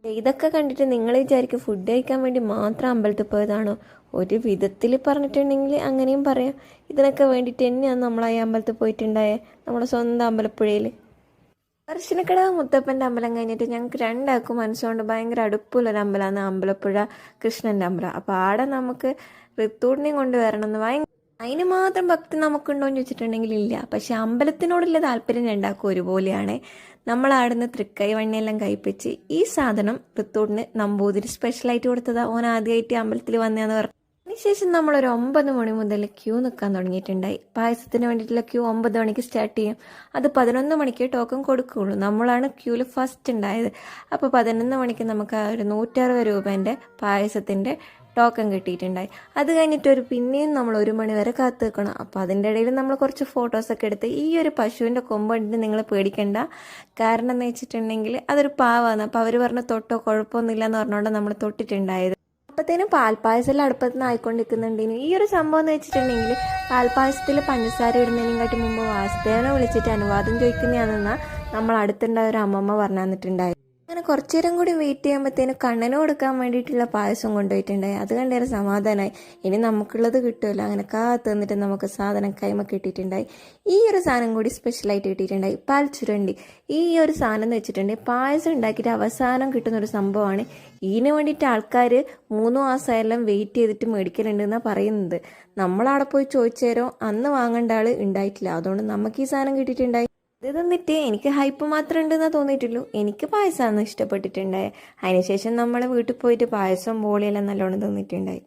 ഇതൊക്കെ കണ്ടിട്ട് നിങ്ങൾ വിചാരിക്കും ഫുഡ് കഴിക്കാൻ വേണ്ടി മാത്രം അമ്പലത്തിൽ പോയതാണോ? ഒരു വിധത്തിൽ പറഞ്ഞിട്ടുണ്ടെങ്കിൽ അങ്ങനെയും പറയാം. ഇതിനൊക്കെ വേണ്ടിയിട്ട് തന്നെയാണ് നമ്മൾ ഈ അമ്പലത്തിൽ പോയിട്ടുണ്ടായേ, നമ്മുടെ സ്വന്തം അമ്പലപ്പുഴയിൽ. അർച്ചനക്കടവ് മുത്തപ്പൻ്റെ അമ്പലം കഴിഞ്ഞിട്ട് ഞങ്ങൾക്ക് രണ്ടാൾക്കും മനസ്സുകൊണ്ട് ഭയങ്കര അടുപ്പുള്ളൊരു അമ്പലമാണ് അമ്പലപ്പുഴ കൃഷ്ണൻ്റെ അമ്പലം. അപ്പോൾ ആടെ നമുക്ക് ഋത്തൂടിനെയും കൊണ്ട് വരണമെന്ന് ഭയങ്കര, അതിന് മാത്രം ഭക്തി നമുക്കുണ്ടോ എന്ന് ചോദിച്ചിട്ടുണ്ടെങ്കിൽ ഇല്ല. പക്ഷെ അമ്പലത്തിനോടുള്ള താല്പര്യം രണ്ടാക്കും ഒരുപോലെയാണ്. നമ്മളാടുന്ന് തൃക്കൈ വണ്ണിയെല്ലാം കഴിപ്പിച്ച് ഈ സാധനം ഋത്തൂടിന് നമ്പൂതിരി സ്പെഷ്യലായിട്ട് കൊടുത്തതാണ്. ഓൻ ആദ്യമായിട്ട് അമ്പലത്തിൽ വന്നതെന്ന് പറഞ്ഞു. അതിനുശേഷം നമ്മളൊരു 9 മണി മുതൽ ക്യൂ നിൽക്കാൻ തുടങ്ങിയിട്ടുണ്ടായി. പായസത്തിന് വേണ്ടിയിട്ടുള്ള ക്യൂ 9 മണിക്ക് സ്റ്റാർട്ട് ചെയ്യും. അത് 11 മണിക്ക് ടോക്കൺ കൊടുക്കുകയുള്ളൂ. നമ്മളാണ് ക്യൂവിൽ ഫസ്റ്റ് ഉണ്ടായത്. അപ്പോൾ 11 മണിക്ക് നമുക്ക് ആ ഒരു 160 രൂപേൻ്റെ പായസത്തിൻ്റെ ടോക്കൺ കിട്ടിയിട്ടുണ്ടായി. അത് കഴിഞ്ഞിട്ട് പിന്നെയും നമ്മൾ 1 മണി വരെ കാത്തു നിൽക്കണം. അപ്പോൾ അതിൻ്റെ ഇടയിൽ നമ്മൾ കുറച്ച് ഫോട്ടോസൊക്കെ എടുത്ത്, ഈ ഒരു പശുവിൻ്റെ കൊമ്പ് കണ്ടിട്ട് നിങ്ങൾ പേടിക്കണ്ട. കാരണം എന്ന് വെച്ചിട്ടുണ്ടെങ്കിൽ അതൊരു പാവാണ്. അപ്പോൾ അവർ പറഞ്ഞ് തൊട്ടോ കുഴപ്പമൊന്നുമില്ല എന്ന് പറഞ്ഞുകൊണ്ട് നമ്മൾ തൊട്ടിട്ടുണ്ടായത്. അപ്പത്തേനും പാൽപ്പായസമെല്ലാം അടുപ്പത്ത് നിന്ന് ആയിക്കൊണ്ടിരിക്കുന്നുണ്ടെങ്കിലും ഈ ഒരു സംഭവം എന്ന് വെച്ചിട്ടുണ്ടെങ്കിൽ പാൽപ്പായസത്തിൽ പഞ്ചസാര ഇടുന്നതിനെക്കാട്ടി മുമ്പ് വാസുദേവനെ വിളിച്ചിട്ട് അനുവാദം ചോദിക്കുന്നതാണെന്നാണ് നമ്മൾ അടുത്തുണ്ടായ ഒരു അമ്മമ്മ പറഞ്ഞു തന്നിട്ടുണ്ടായത്. അങ്ങനെ കുറച്ചു നേരം കൂടി വെയിറ്റ് ചെയ്യുമ്പോഴത്തേനും കണ്ണന് കൊടുക്കാൻ വേണ്ടിയിട്ടുള്ള പായസം കൊണ്ടുപോയിട്ടുണ്ടായി. അത് കണ്ടേറെ സമാധാനമായി. ഇനി നമുക്കുള്ളത് കിട്ടുമല്ലോ. അങ്ങനെ കാത്തു നിന്നിട്ട് നമുക്ക് സാധനം കൈമ കിട്ടിയിട്ടുണ്ടായി. ഈ ഒരു സാധനം കൂടി സ്പെഷ്യലായിട്ട് കിട്ടിയിട്ടുണ്ടായി, പാൽ ചുരണ്ടി. ഈ ഒരു സാധനം എന്ന് വെച്ചിട്ടുണ്ടെങ്കിൽ പായസം ഉണ്ടാക്കിയിട്ട് അവസാനം കിട്ടുന്നൊരു സംഭവമാണ്. ഇതിന് വേണ്ടിയിട്ട് ആൾക്കാർ 3 മാസമെല്ലാം വെയിറ്റ് ചെയ്തിട്ട് മേടിക്കലുണ്ടെന്നാണ് പറയുന്നത്. നമ്മളവിടെ പോയി ചോദിച്ചേരോ അന്ന് വാങ്ങേണ്ട ആൾ ഉണ്ടായിട്ടില്ല. അതുകൊണ്ട് നമുക്ക് ഈ സാധനം കിട്ടിയിട്ടുണ്ടായി. ഇത് തന്നിട്ട് എനിക്ക് ഹൈപ്പ് മാത്രം ഉണ്ടെന്നാണ് തോന്നിയിട്ടുള്ളൂ. എനിക്ക് പായസമാണ് ഇഷ്ടപ്പെട്ടിട്ടുണ്ടായത്. അതിനുശേഷം നമ്മൾ വീട്ടിൽ പോയിട്ട് പായസം ബോളിയെല്ലാം നല്ലോണം തന്നിട്ടുണ്ടായി.